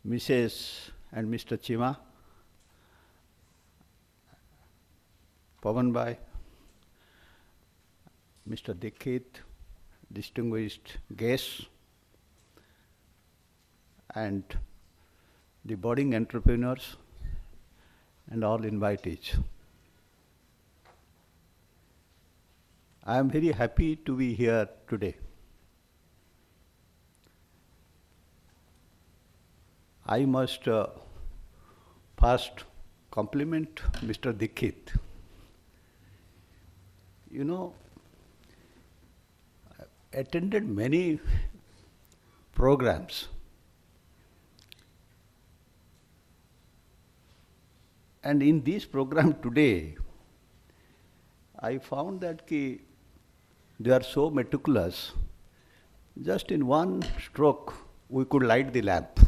Mrs. and Mr. Chima, Pavan Bhai, Mr. Dikshit, distinguished guests, and the budding entrepreneurs, and all invitees. I am very happy to be here today. I must first compliment Mr. Dikshit. You know, I attended many programs, and in this program today, I found that they are so meticulous. Just in one stroke, we could light the lamp.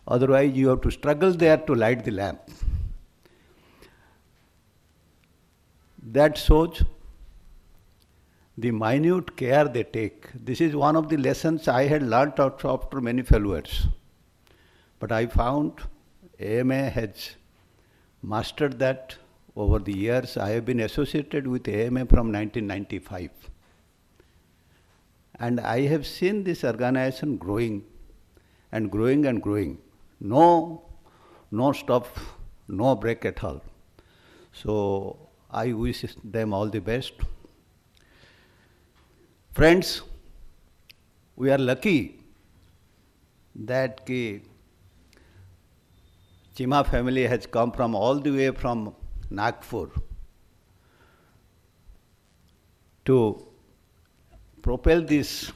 Otherwise, you have to struggle there to light the lamp. That shows the minute care they take. This is one of the lessons I had learnt after many failures. But I found AMA has mastered that over the years. I have been associated with AMA from 1995. And I have seen this organization growing and growing and growing. No stop, no break at all. So I wish them all the best. Friends, we are lucky that Chima family has come from all the way from Nagpur to propel this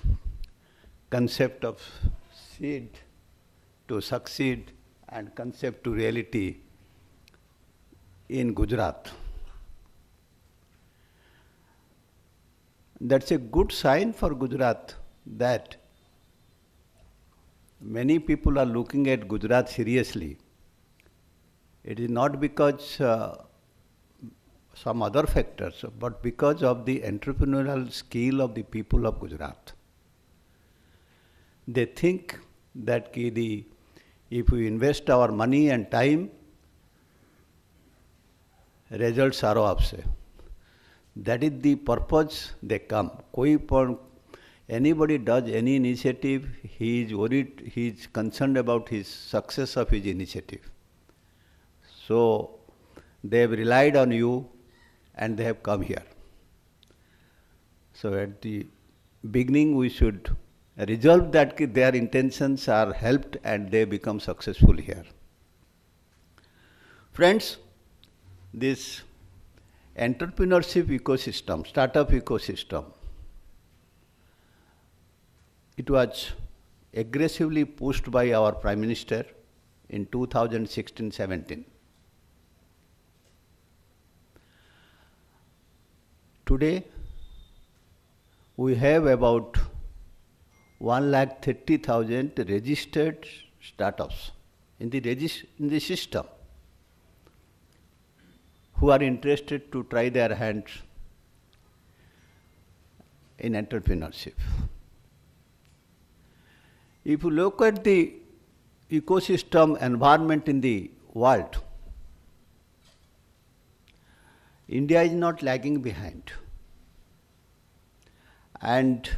concept of seed to succeed and concept to reality in Gujarat. That's a good sign for Gujarat that many people are looking at Gujarat seriously. It is not because some other factors, but because of the entrepreneurial skill of the people of Gujarat. They think that if we invest our money and time, results are आपसे. That is the purpose they come. Anybody does any initiative, he is worried, he is concerned about his success of his initiative. So they have relied on you and they have come here. So at the beginning we should resolve that their intentions are helped and they become successful here. Friends, this entrepreneurship ecosystem, startup ecosystem, it was aggressively pushed by our Prime Minister in 2016-17. Today, we have about 130,000 registered startups in the system who are interested to try their hands in entrepreneurship. If you look at the ecosystem environment in the world, India is not lagging behind. And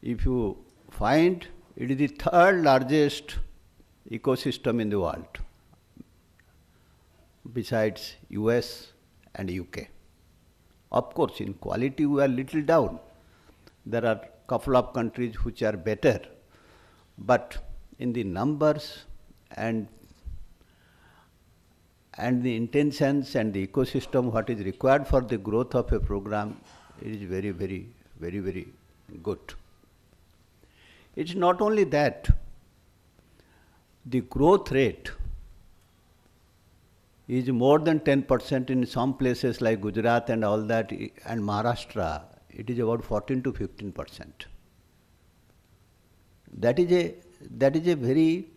if you find, it is the third largest ecosystem in the world, besides US and UK. Of course, in quality we are little down. There are a couple of countries which are better, but in the numbers and the intentions and the ecosystem, what is required for the growth of a program, it is very, very, very, very good. It's not only that, the growth rate is more than 10% in some places like Gujarat and all that, and Maharashtra, it is about 14 to 15%. That is a very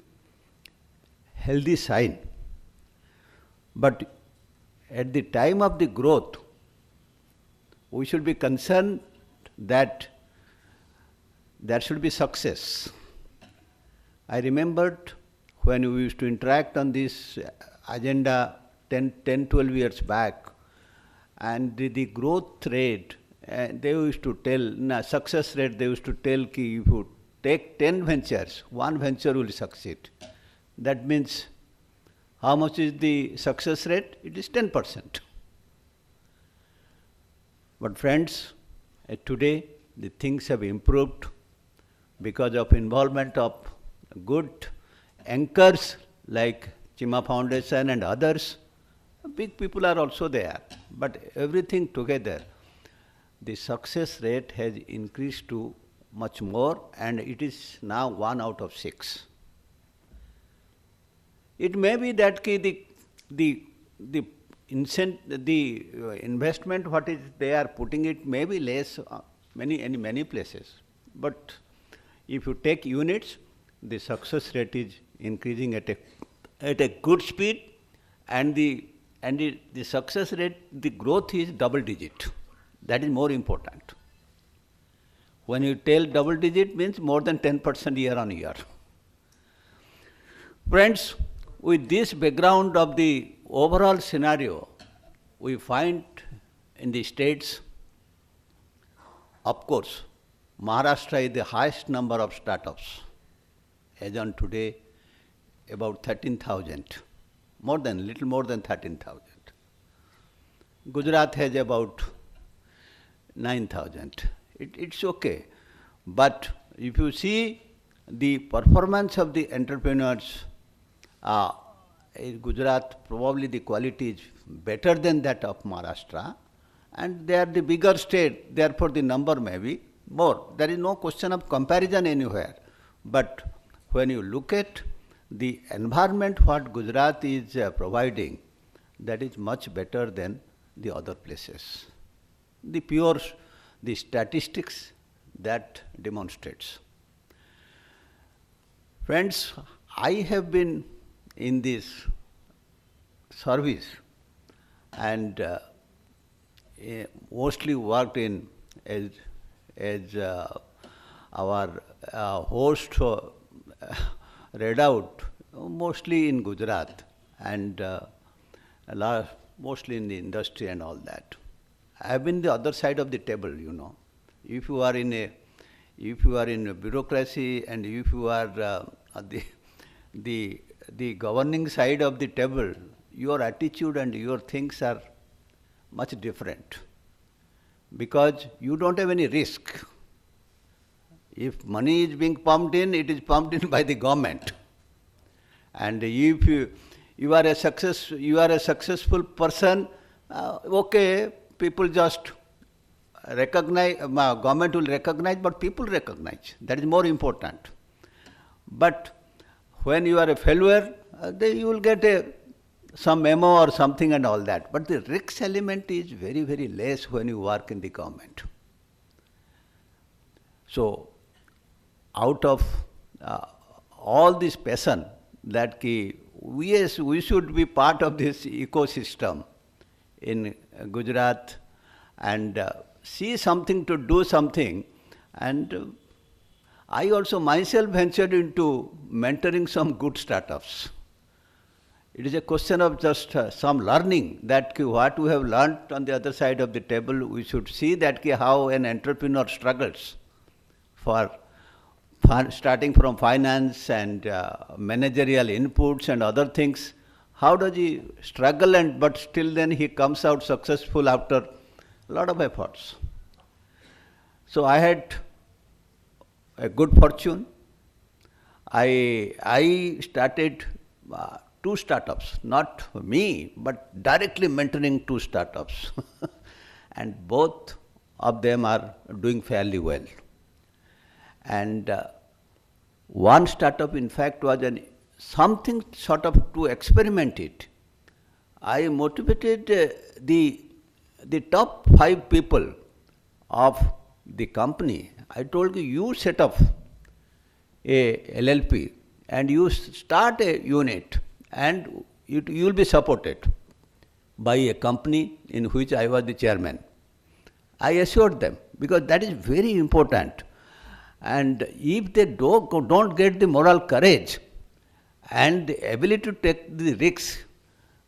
healthy sign. But at the time of the growth, we should be concerned that there should be success. I remembered when we used to interact on this agenda 10, 12 years back, and the growth rate, they used to tell, success rate, they used to tell ki if you take 10 ventures, one venture will succeed. That means, how much is the success rate? It is 10%. But friends, today the things have improved because of involvement of good anchors like Chima Foundation and others. Big people are also there. But everything together, the success rate has increased to much more, and it is now 1 out of 6. It may be that the investment what is they are putting it may be less in many places, but if you take units, the success rate is increasing at a good speed, and the success rate, the growth is double digit. That is more important. When you tell double digit means more than 10% year on year. Friends, with this background of the overall scenario, we find in the states, of course, Maharashtra is the highest number of startups. As on today, about 13,000, little more than 13,000. Gujarat has about 9,000. It's okay. But if you see the performance of the entrepreneurs, in Gujarat, probably the quality is better than that of Maharashtra, and they are the bigger state, therefore the number may be more. There is no question of comparison anywhere. But when you look at the environment what Gujarat is providing, that is much better than the other places. The statistics that demonstrates. Friends, I have been in this service and mostly worked in as our host read out, mostly in Gujarat and mostly in the industry and all that. I have been the other side of the table, you know. If you are in a bureaucracy and if you are the governing side of the table, your attitude and your things are much different, because you don't have any risk. If money is being pumped in, it is pumped in by the government. And if you are a successful person, okay, people just recognize, government will recognize, but people recognize. That is more important. But when you are a failure, you will get some memo or something and all that. But the risk element is very, very less when you work in the government. So, out of all this passion that we should be part of this ecosystem in Gujarat and see something to do something, and I also myself ventured into mentoring some good startups. It is a question of just some learning that what we have learned on the other side of the table, we should see that how an entrepreneur struggles for starting from finance and managerial inputs and other things. How does he struggle, but still then he comes out successful after a lot of efforts. So I had a good fortune. I started 2 startups, not me, but directly mentoring 2 startups. And both of them are doing fairly well. And one startup, in fact, was something sort of to experiment it. I motivated the top 5 people of the company. I told you set up a LLP and you start a unit, and you will be supported by a company in which I was the chairman. I assured them, because that is very important. And if they don't get the moral courage and the ability to take the risks,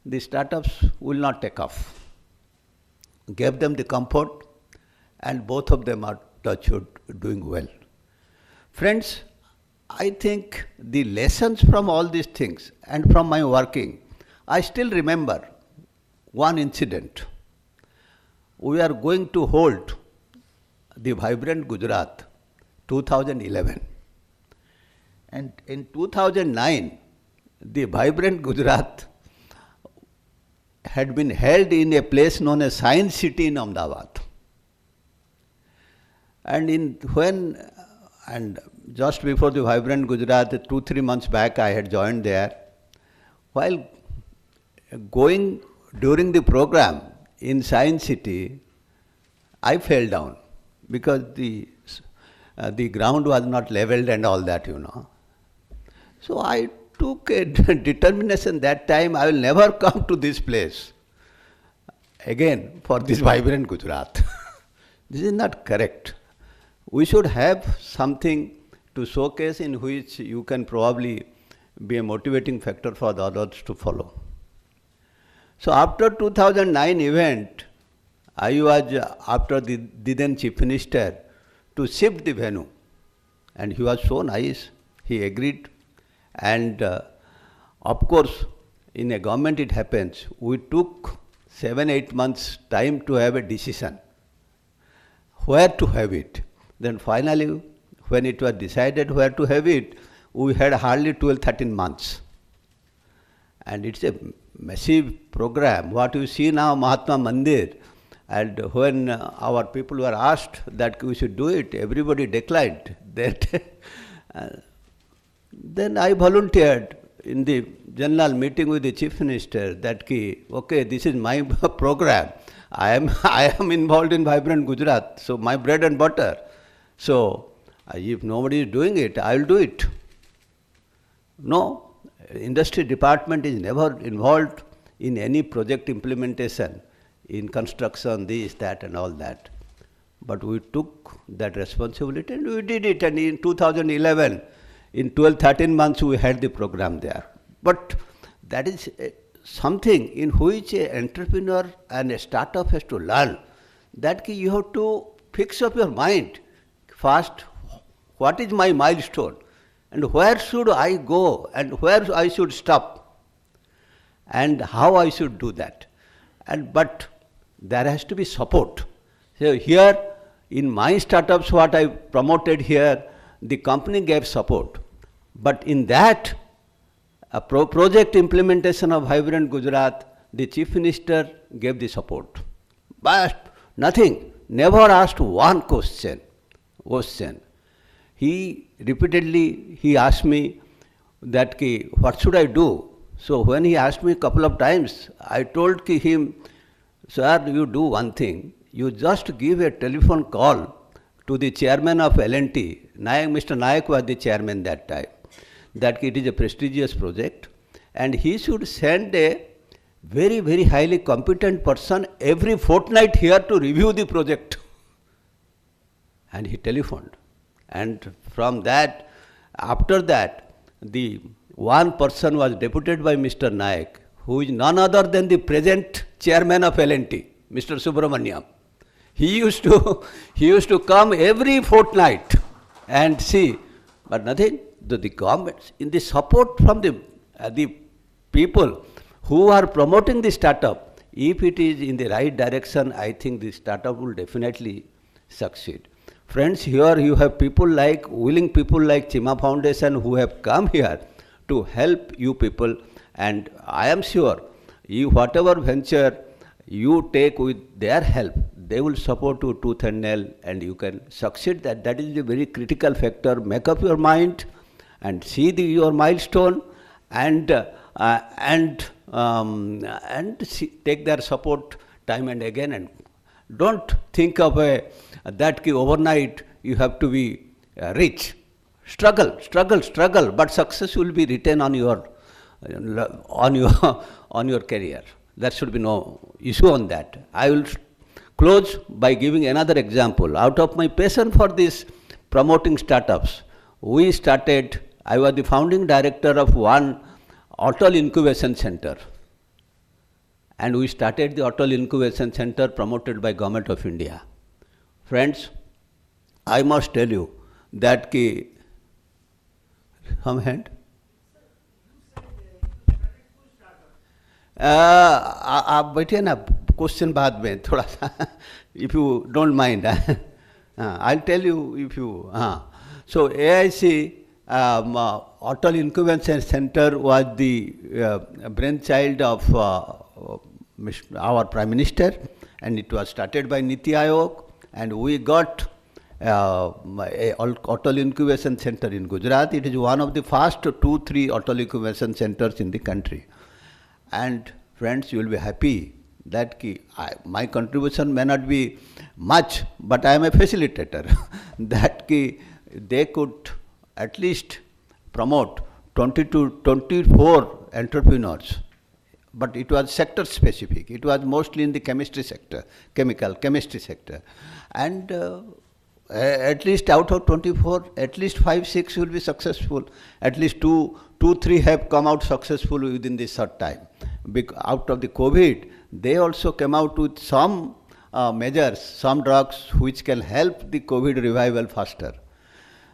the startups will not take off. Gave them the comfort, and both of them are touchwood doing well. Friends, I think the lessons from all these things and from my working, I still remember one incident. We are going to hold the Vibrant Gujarat 2011. And in 2009, the Vibrant Gujarat had been held in a place known as Science City in Ahmedabad. And just before the Vibrant Gujarat, 2-3 months back, I had joined there. While going during the program in Science City, I fell down because the ground was not leveled and all that, you know. So I took a determination that time, I will never come to this place again for this Vibrant Gujarat. This is not correct. We should have something to showcase in which you can probably be a motivating factor for the others to follow. So after 2009 event, I was after the then Chief Minister to shift the venue, and he was so nice, he agreed. And of course, in a government it happens, we took 7-8 months time to have a decision, where to have it. Then finally, when it was decided where to have it, we had hardly 12-13 months. And it's a massive program. What you see now, Mahatma Mandir, and when our people were asked that we should do it, everybody declined that. Then I volunteered in the general meeting with the Chief Minister that, okay, this is my program. I am involved in Vibrant Gujarat, so my bread and butter. So if nobody is doing it, I will do it. No, industry department is never involved in any project implementation, in construction, this, that and all that. But we took that responsibility and we did it. And in 2011, in 12-13 months, we had the program there. But that is something in which an entrepreneur and a startup has to learn, that you have to fix up your mind. First, what is my milestone? And where should I go? And where I should stop? And how I should do that? But there has to be support. So here, in my startups, what I promoted here, the company gave support. But in that project implementation of Vibrant Gujarat, the Chief Minister gave the support. But nothing, never asked one question. He repeatedly asked me that what should I do? So when he asked me a couple of times, I told him, sir, you do one thing. You just give a telephone call to the chairman of L&T. Mr. Nayak was the chairman that time. That it is a prestigious project, and he should send a very, very highly competent person every fortnight here to review the project. And he telephoned. And from that, after that, the one person was deputed by Mr. Nayak, who is none other than the present chairman of L&T, Mr. Subramaniam. He used to come every fortnight and see, but nothing. The government, in the support from the people who are promoting the startup, if it is in the right direction, I think the startup will definitely succeed. Friends, here you have willing people like Chima Foundation who have come here to help you people, and I am sure whatever venture you take with their help, they will support you tooth and nail, and you can succeed. That is a very critical factor. Make up your mind and see your milestone, and take their support time and again, and don't think of that overnight you have to be rich. Struggle, but success will be written on your career. There should be no issue on that. I will close by giving another example. Out of my passion for this promoting startups. We started, I was the founding director of one Atal Incubation Center. And we started the Atal Incubation Center promoted by Government of India. Friends, I must tell you that हम hand? आप बैठिए ना, question बाद में थोड़ा सा, if you don't mind. I'll tell you if you. So AIC Atal Incubation Center was the brainchild of our Prime Minister, and it was started by Niti Aayog, and we got Atal Incubation Center in Gujarat. It is one of the first 2-3 Atal Incubation Centers in the country. And friends, you will be happy that my contribution may not be much, but I am a facilitator. That they could at least promote 20 to 24 entrepreneurs. But it was sector specific. It was mostly in the chemistry sector, chemistry sector. And at least out of 24, at least 5-6 will be successful. At least 2-3 have come out successful within this short time. Out of the COVID, they also came out with some measures, some drugs which can help the COVID revival faster.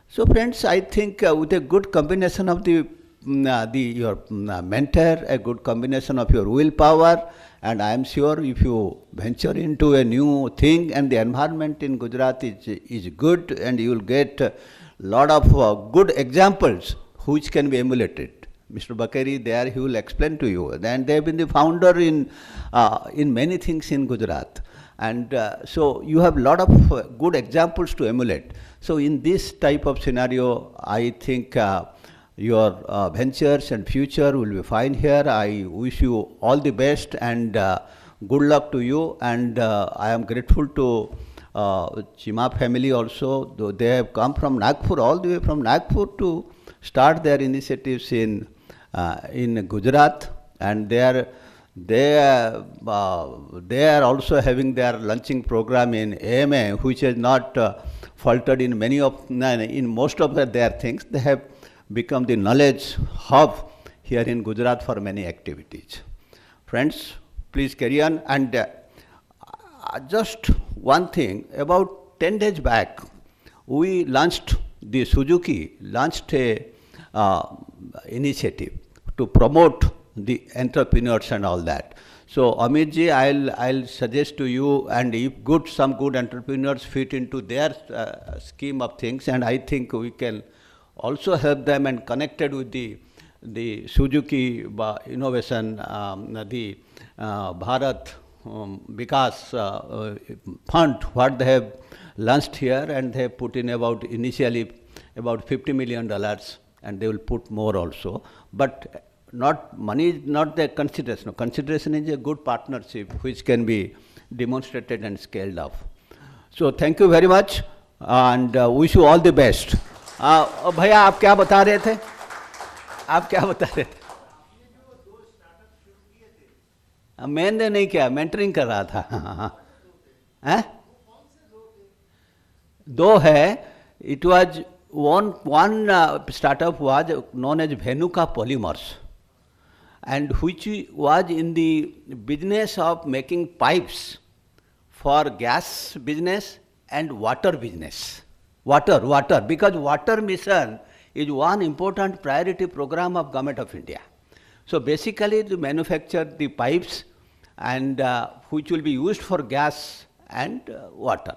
So friends, I think with a good combination of your mentor, a good combination of your willpower, and I am sure if you venture into a new thing and the environment in Gujarat is good, and you will get a lot of good examples which can be emulated. Mr. Bakari there, he will explain to you. And they have been the founder in many things in Gujarat. And so you have a lot of good examples to emulate. So in this type of scenario, I think your ventures and future will be fine here. I wish you all the best and good luck to you. And I am grateful to Chima family also, though they have come from Nagpur, all the way from Nagpur to start their initiatives in Gujarat, and they are also having their lunching program in AMA, which has not faltered in most of their things. They have become the knowledge hub here in Gujarat for many activities. Friends, please carry on. And just one thing, about 10 days back, we launched, the Suzuki launched a initiative to promote the entrepreneurs and all that. So Amit ji, I'll suggest to you, and if some good entrepreneurs fit into their scheme of things, and I think we can also help them and connected with the Suzuki innovation, the Bharat Vikas fund, what they have launched here, and they have put in initially about $50 million, and they will put more also. But money is not the consideration. No, consideration is a good partnership which can be demonstrated and scaled up. So thank you very much, and wish you all the best. भैया आप क्या बता रहे थे? आप क्या बता रहे थे? मैंने नहीं किया, मेंटरिंग कर रहा था. हैं? दो है. It was one startup was known as Venuka Polymers, and which was in the business of making pipes for gas business and water business. Water, because water mission is one important priority program of Government of India. So basically to manufacture the pipes and which will be used for gas and water.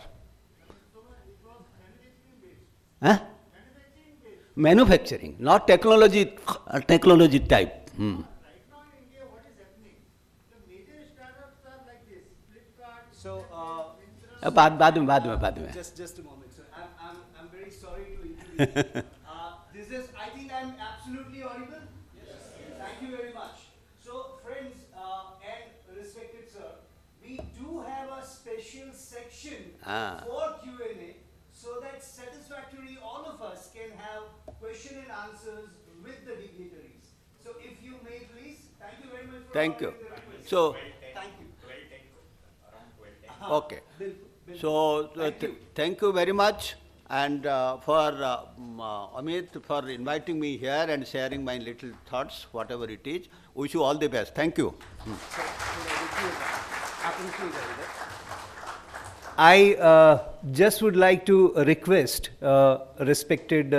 Huh? Manufacturing, not technology type. Right now in India, what is happening? The major startups are like this, Flipkart. So, बाद में. Just a moment, sir. I'm very sorry to interrupt. I think I'm absolutely audible. Yes. Thank you very much. So, friends and respected sir, we do have a special section for Q&A, so that satisfactorily all of us can have question and answers with the dignitaries. So if you may please, thank you very much for Thank you. the request. So, Thank you. okay. So thank you very much. And for Amit, for inviting me here and sharing my little thoughts, whatever it is. Wish you all the best. Thank you. I just would like to request respected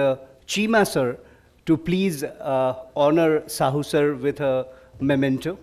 Chima sir to please honor Shahu sir with a memento.